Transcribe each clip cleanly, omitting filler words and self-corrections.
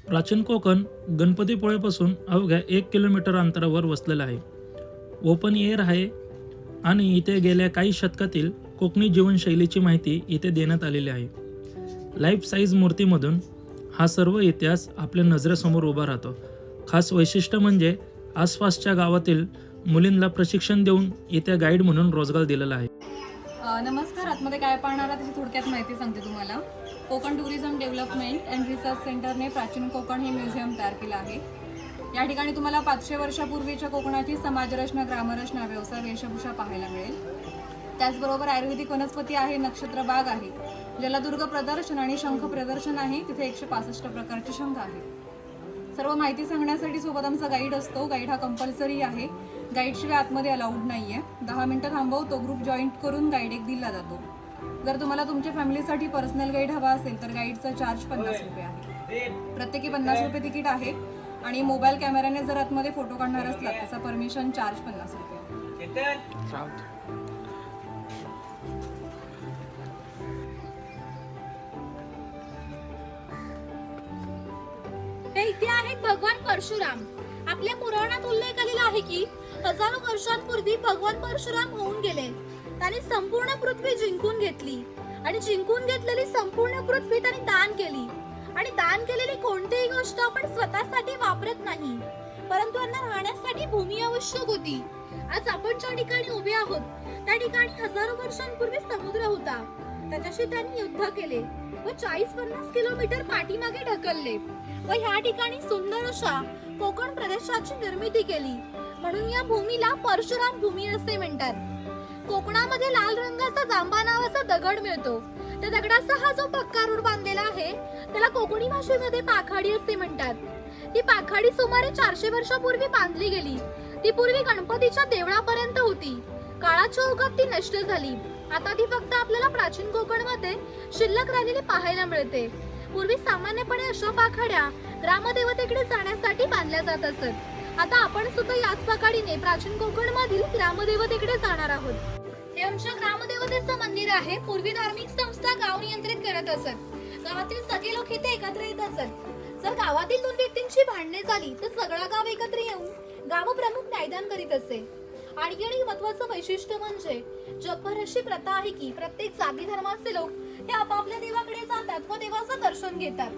प्राचीन कोकण गणपतीपुळेपासून अवघ्या 1 किलोमीटर अंतरावर वसलेलं आहे. ओपन एअर आहे आणि इथे गेल्या काही शतकातील कोकणी जीवनशैलीची माहिती इथे देण्यात आलेली आहे. लाईफ साईज मूर्तीमधून हा सर्व इतिहास आपल्या नजरेसमोर उभा राहतो. खास वैशिष्ट्य म्हणजे आसपासच्या गावातील मुलींना प्रशिक्षण देऊन इथे गाईड म्हणून रोजगार दिलेला आहे. नमस्कार. आतमध्ये काय पाहणार त्याची थोडक्यात माहिती सांगते तुम्हाला. Konkan tourism development and research सेंटरने प्राचीन कोकण हे म्युझियम तयार केलं आहे. या ठिकाणी तुम्हाला 500 वर्षापूर्वीच्या कोकणाची समाजरचना, ग्रामरचना, व्यवसाय, वेशभूषा पाहायला मिळेल. त्याचबरोबर आयुर्वेदिक वनस्पती आहे, नक्षत्र बाग आहे, जलदुर्ग प्रदर्शन आणि शंख प्रदर्शन आहे. तिथे 165 प्रकारचे शंख आहेत. सर्व माहिती सांगण्यासाठी सोबत आमचा गाईड असतो. गाईड हा कंपल्सरी आहे. गाईडशिवाय आतमध्ये अलाउड नाही आहे. 10 मिनिटं थांबवतो, ग्रुप जॉईन करून गाईड एक दिला जातो. जर तुम्हाला तुमच्या फॅमिलीसाठी पर्सनल गाईड हवा असेल तर गाईडचा चार्ज 50 रुपये आहे. प्रत्येकी 50 रुपये तिकीट आहे. आणि मोबाईल कॅमेऱ्याने जर आतमध्ये फोटो काढणार असला त्याचा परमिशन चार्ज 50 रुपये आहे. इथे आहेत भगवान परशुराम. आपल्या पुराणात उल्लेख आलेला आहे की हजारो वर्षांपूर्वी भगवान परशुराम होऊन गेले. त्यांनी संपूर्ण पृथ्वी जिंकून घेतली आणि जिंकून घेतलेली संपूर्ण पृथ्वी त्यांनी दान केली. आणि दान केलेली कोणतीही गोष्ट आपण स्वतःसाठी वापरत नाही, परंतु त्यांना राहण्यासाठी भूमी आवश्यक होती. आज आपण ज्या ठिकाणी उभे आहोत त्या ठिकाणी हजारो वर्षांपूर्वी समुद्र होता. त्याच्याशी त्यांनी युद्ध केले व 40-50 किलोमीटर पाठीमागे ढकलले व ह्या ठिकाणी सुंदर अशा कोकण प्रदेशाची निर्मिती केली. म्हणून या भूमीला परशुराम भूमी असे म्हणतात. कोकणामध्ये लाल रंगाचा जांभा नावाचा दगड मिळतो. त्या दगडाचा हा जो पक्का रोड बांधलेला आहे त्याला कोकणी भाषेमध्ये पाखाडी असे म्हणतात. ही पाखाडी सुमारे 400 वर्षापूर्वी बांधली गेली. ती पूर्वी गणपतीच्या देवळापर्यंत होती. काळाच्या ओघात ती नष्ट झाली. आता ती फक्त आपल्याला प्राचीन कोकणमध्ये शिल्लक राहिलेली पाहायला मिळते. पूर्वी सामान्यपणे अशा पाखाड्या ग्रामदेवतेकडे जाण्यासाठी बांधल्या जात असत. आता आपण सुद्धा याच पाखाडीने प्राचीन कोकण मधील ग्रामदेवतेकडे जाणार आहोत. हे आमच्या ग्रामदेवतेचं मंदिर आहे. पूर्वी धार्मिक संस्था गाव नियंत्रित करत असत. गावातील सगळे लोक इथे एकत्र येत असत. जर गावातील 2 व्यक्तींची भांडणे झाली तर सगळा गाव एकत्र येऊन गाव प्रमुख न्यायदान करीत असे. आणखी एक महत्त्वाचं वैशिष्ट्य म्हणजे जगभर अशी प्रथा आहे की प्रत्येक जाती धर्माचे लोक हे आपापल्या देवाकडे जातात व देवाचं दर्शन घेतात.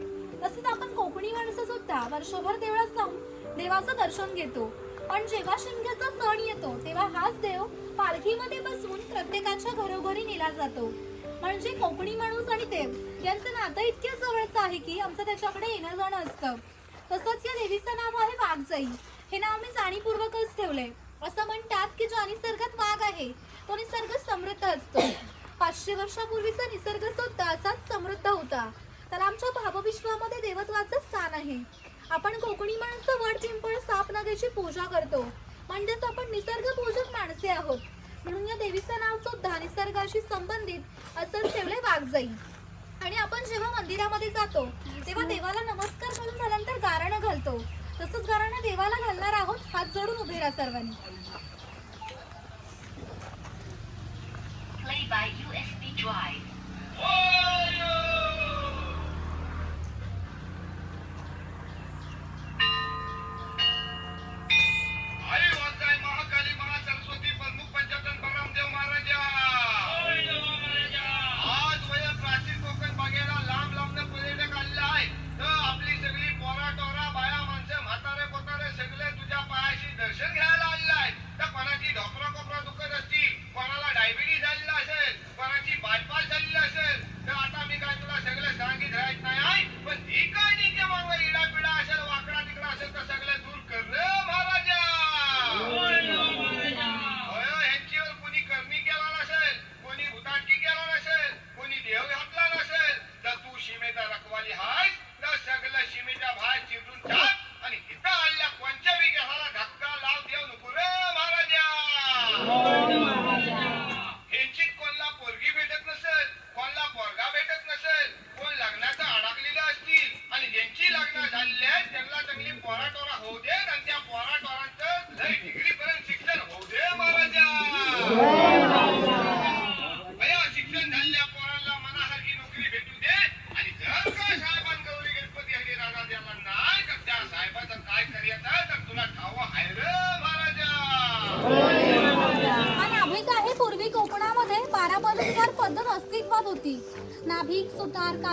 तसेच आपण कोकणी माणसं सुद्धा वर्षभर देवळात जाऊन देवाचं दर्शन घेतो. पण जेव्हा शिमग्याचा सण येतो तेव्हा हाच देव पालखीमध्ये बसवून प्रत्येकाच्या घरोघरी नेला जातो. म्हणजे कोकणी माणूस आणि देव यांचं नातं इतक्या जवळचं आहे की आमचं त्याच्याकडे येणं जाणं असतं. तसंच या देवीचं नाव आहे वाघजाई. हे नाव मी जाणीवपूर्वकच ठेवलंय. असं म्हणतात की जो निसर्गात वाघ आहे तो निसर्ग समृद्ध असतो. 500 वर्षापूर्वीचा निसर्ग सुद्धा असाच समृद्ध होता. तर आमच्या भावविश्वामध्ये देवत्वाचं स्थान आहे. आपण कोकणी माणसं वड, पिंपळ, साप, नागाची पूजा करतो. म्हणजेच आपण निसर्ग पूजक माणसे आहोत. म्हणून या देवीचं नाव सुद्धा निसर्गाशी संबंधित असंच ठेवलंय वाघजाई. आणि आपण जेव्हा मंदिरामध्ये जातो तेव्हा देवाला नमस्कार करून झाल्यानंतर गारणं घालतो. तसंच गारणं देवाला घालणार आहोत. हात जोडून उभे राहा सर्वांनी. Play by USB drive. दर्शन घ्यायला आलेला तर कोणाची ढोकरा कोपरा दुखत असतील, कोणाला डायबिटीस झालेला असेल, कोणाची बायपास झालेला असेल तर आता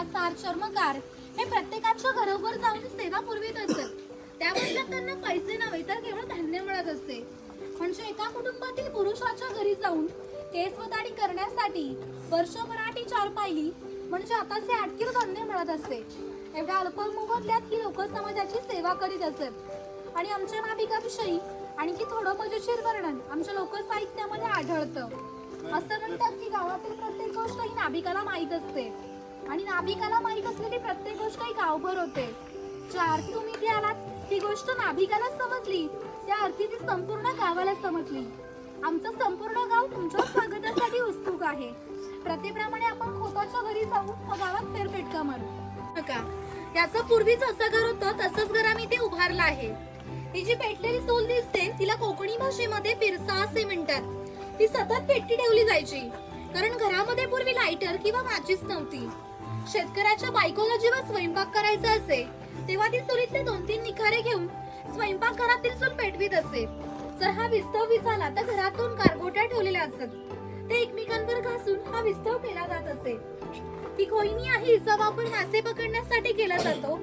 कासार, चर्मकार हे प्रत्येकाच्या घरोघर जाऊन सेवा पुरवीत असत. त्याबद्दल त्यांना पैसे नव्हे तर केवळ धान्य मिळत असते. म्हणजे एका कुटुंबातील पुरुषाच्या घरी जाऊन केस व दाढी करण्यासाठी वर्षभराची चारपायली म्हणजे आताचे 8 किलो धान्य मिळत असते. एवढ्या अल्प मोबदल्यात ही लोक समाजाची सेवा करीत असत. आणि आमच्या नाभिकाविषयी आणखी थोडं मजेशीर वर्णन आमच्या लोकसाहित्यामध्ये आढळतं. असं म्हणतात की गावातील प्रत्येक गोष्ट ही नाभिकाला माहीत असते आणि नाभिकाला माहीत असलेली प्रत्येक गोष्ट ही गावभर होते. ज्या अर्थी तुम्ही इथे आलात ती गोष्ट नाभिकाला समजली त्या अर्थी ती संपूर्ण गावाला समजली. आमचं संपूर्ण गाव तुमच्या स्वागतासाठी उत्सुक आहे. प्रत्येप्रमाणे आपण खोताच्या घरी जाऊ व गावात फेरफेटका मारू नका. याचं पूर्वीच असं घर होतं तसंच घर आम्ही ते उभारलं आहे. ही जी पेटलेली चूल दिसते तिला कोकणी भाषेमध्ये पिरसा असे म्हणतात. ती सतत पेटती ठेवली जायची कारण घरामध्ये पूर्वी लायटर किंवा माचीस नव्हती. शेतकऱ्याच्या बायकोला जेव्हा स्वयंपाक करायचा असे तेव्हा ती चुलीतले 2-3 निखारे घेऊन स्वयंपाक घरातील चूल पेटवीत असे. जर हा विस्तव विझाला तर घरातून गारगोट्या ठेवलेल्या असत ते एकमेकांवर घासून हा विस्तव केला जात असे. ही खोईनी आहे हिचा वापर मासे पकडण्यासाठी केला जातो.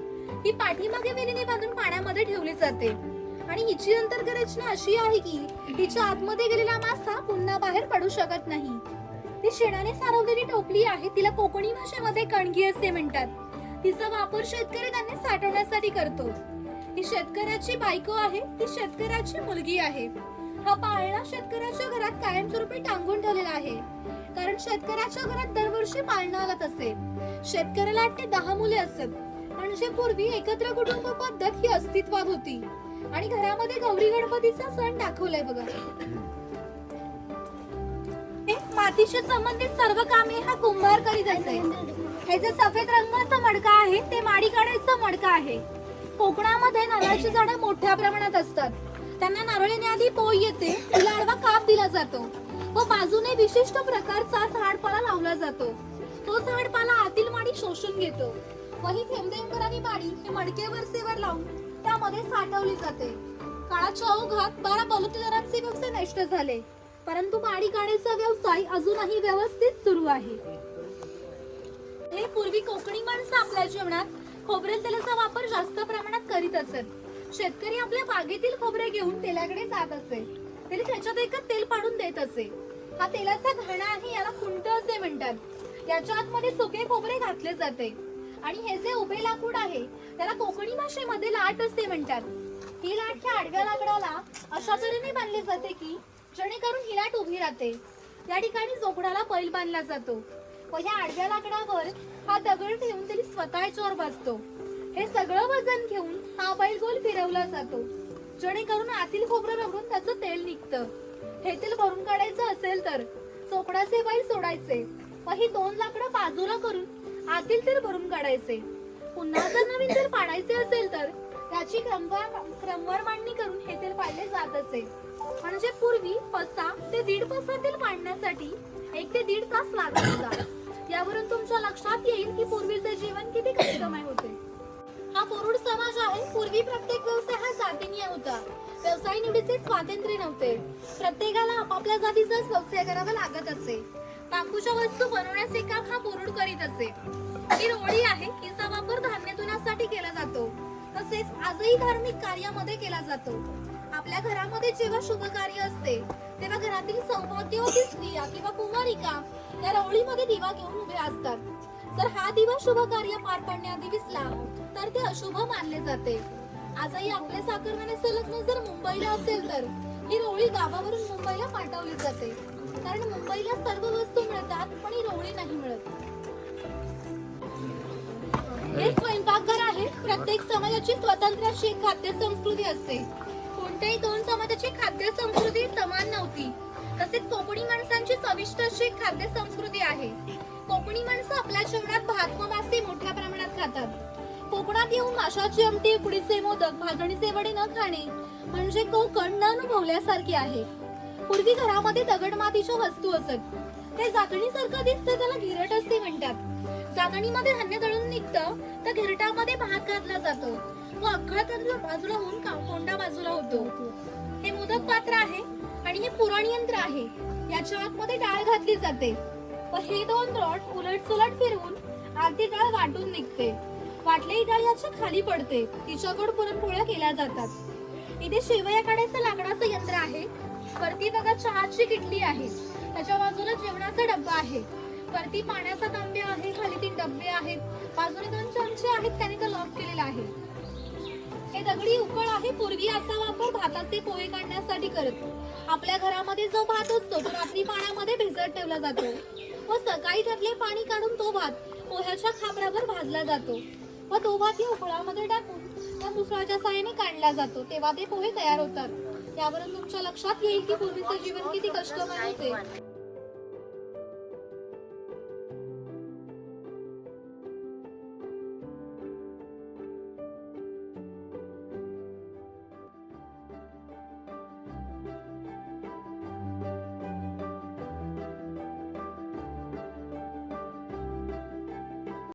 ही पाठीमागे वेलीने बांधून पाण्यामध्ये ठेवली जाते आणि हिची अंतर्गरचना अशी आहे की तिच्या आतमध्ये गेलेला मासा पुन्हा बाहेर पडू शकत नाही. ती शेणाने सारवलेली टोपली आहे तिला कोकणी भाषेमध्ये कणगी असे म्हणतात. तिचा वापर शेतकरी धान्य साठवण्यासाठी करतो. ही शेतकऱ्याची बायको आहे ती शेतकऱ्याची मुलगी आहे. हा पाळणा शेतकऱ्याच्या घरात कायमस्वरूपी टांगून ठेवलेला आहे कारण शेतकऱ्याच्या घरात दरवर्षी पाळणा आलाच असे. शेतकऱ्याला 8 ते 10 मुले असत. म्हणजे पूर्वी एकत्र कुटुंब पद्धत ही अस्तित्वात होती आणि घरामध्ये गौरी गणपतीचा सण दाखवलाय बघा. मातीशी संबंधित सर्व कामे हा कुंभार करीत असे. हे जे सफेद रंगाचा मडका आहे ते माडीकाड्याचा मडका आहे. कोकणामध्ये नारळाची झाडं मोठ्या प्रमाणात असतात. त्यांना नारळ येण्याआधी पोय येते तिला आडवा काप दिला जातो व बाजूने विशिष्ट प्रकारचा झाडपाला लावला जातो. तो झाडपाला आतील माडी शोषून घेतो व ही थेंब करावी माडी हे मडकेवर सेवर लावून त्यामध्ये साठवली जाते. काळाच्या ओघात 12 बलुतेदारांचे व्यवसाय नष्ट झाले परंतु माडी काढायचा व्यवसाय अजूनही व्यवस्थित सुरू आहे. हे पूर्वी कोकणी माणसं आपल्या जेवणात खोबरेल तेलाचा वापर जास्त प्रमाणात करीत असत. शेतकरी आपल्या बागेतील खोबरे घेऊन तेलाकडे जात असे. त्याला त्याच्यात एकच तेल पाडून देत असे. हा तेलाचा घाणा आहे याला खुंट असे म्हणतात. याच्या आतमध्ये सुके खोबरे घातले जाते आणि हे जे उभे लाकूड आहे त्याला कोकणी भाषेमध्ये लाट असे म्हणतात. ही लाट ह्या आडव्या लाकडाला अशा तऱ्हेने बांधली जाते की जेणेकरून ही लाट उभी राहते. या ठिकाणी जोगडाला बैल बांधला जातो व ह्या आडव्या लाकडावर हा दगड ठेवून त्याला स्वतः याच्यावर बसतो. हे सगळं वजन घेऊन हा बैल गोल फिरवला जातो जेणेकरून आतील खोबरं रगडून त्याचं तेल निघतं. हे तेल भरून काढायचं असेल तर चोकडाचे बैल सोडायचे व ही 2 लाकडं बाजूला करून आतील तेल भरून काढायचे. पुन्हा जर नवीन तेल पाडायचे असेल तर त्याची क्रमवार मांडणी करून हे तेल पाडले जात असे. म्हणजे पूर्वी 5 ते 1.5 पसा तेल पाडण्यासाठी 1 ते 1.5 तास लागत होता. यावरून तुमच्या लक्षात येईल की पूर्वीचे जीवन किती कष्टमय होते. हा पुरुष समाज आहे. पूर्वी प्रत्येक व्यवसाय हा जातीय होता. व्यवसाय निवडीचे स्वातंत्र्य नव्हते. प्रत्येकाला आपापल्या जातीचाच व्यवसाय करावा लागत असे. बांबूच्या वस्तू बनवण्याचे काम हा पुरुष करीत असे. ही रोळी आहे हिचा वापर धान्य धुण्यासाठी केला जातो. तसेच आजही धार्मिक कार्यामध्ये केला जातो. आपल्या घरामध्ये जेव्हा शुभ कार्य असते तेव्हा घरातील सौभाग्यवती स्त्रिया किंवा कुमारिका या रोळीमध्ये दिवा घेऊन उभे असतात. जर हा दिवा शुभ कार्य पार पाडण्याआधी विसला तर ते अशुभ मानले जाते. आजही आपल्या साखरवाण्याचं लग्न जर मुंबईला असेल तर ही रोळी गावावरून मुंबईला पाठवली जाते कारण मुंबईला सर्व वस्तू मिळतात पण ही रोळी नाही मिळत. हे स्वयंपाकघर आहे. प्रत्येक समाजाची स्वतंत्र अशी खाद्य संस्कृती असते. कोणत्याही 2 समाजाची खाद्य संस्कृती समान नव्हती. तसेच कोकणी माणसांची चविष्ट अशी खाद्य संस्कृती आहे. कोकणी माणसं आपल्या जेवणात भात व मासे मोठ्या प्रमाणात खातात. कोकणात येऊन माशाची आमटी, उकडीचे मोदक, भाजणीचे वडे न खाणे म्हणजे कोकण न अनुभवल्यासारखे आहे. पूर्वी घरामध्ये दगड मातीच्या वस्तू असत. ते जातणीसारखं दिसते त्याला घिरट असे म्हणतात. जातणीमध्ये धान्य दळून निघतं तर घिरटामध्ये भात घातला जातो व अख्खा तांदूळ बाजूला होऊन कोंडा बाजूला होतो. हे मोदक पात्र आहे आणि हे पुरण यंत्र आहे. याच्या आतमध्ये डाळ घातली जाते व हे 2 रॉड उलट सुलट फिरवून अर्धी डाळ वाटून निघते, वाटलेली डाळ याच्या खाली पडते, तिच्याकडे पुरणपोळ्या केल्या जातात. इथे शेवया काढायचं लाकडाचं यंत्र आहे. वरती बघा चहाची किटली आहे, त्याच्या बाजूला जेवणाचा डब्बा आहे, वरती पाण्याचा तांब्या आहे, खाली 3 डब्बे आहेत, बाजूने 2 चमचे आहेत, त्याने तो लॉक केलेला आहे. हे दगडी उकळ आहे. पूर्वी असा वापर भाताचे पोहे काढण्यासाठी करतो. आपल्या घरामध्ये जो भात असतो तो रात्री पाण्यामध्ये भिजत ठेवला जातो व सकाळी त्यातले पाणी काढून तो भात पोह्याच्या खापरावर भाजला जातो व तो भात या उकळामध्ये टाकून त्या मुसळाच्या साहाय्याने काढला जातो. तेव्हा ते पोहे तयार होतात. यावरून तुमच्या लक्षात येईल की पूर्वीचे जीवन किती कष्टमय होते.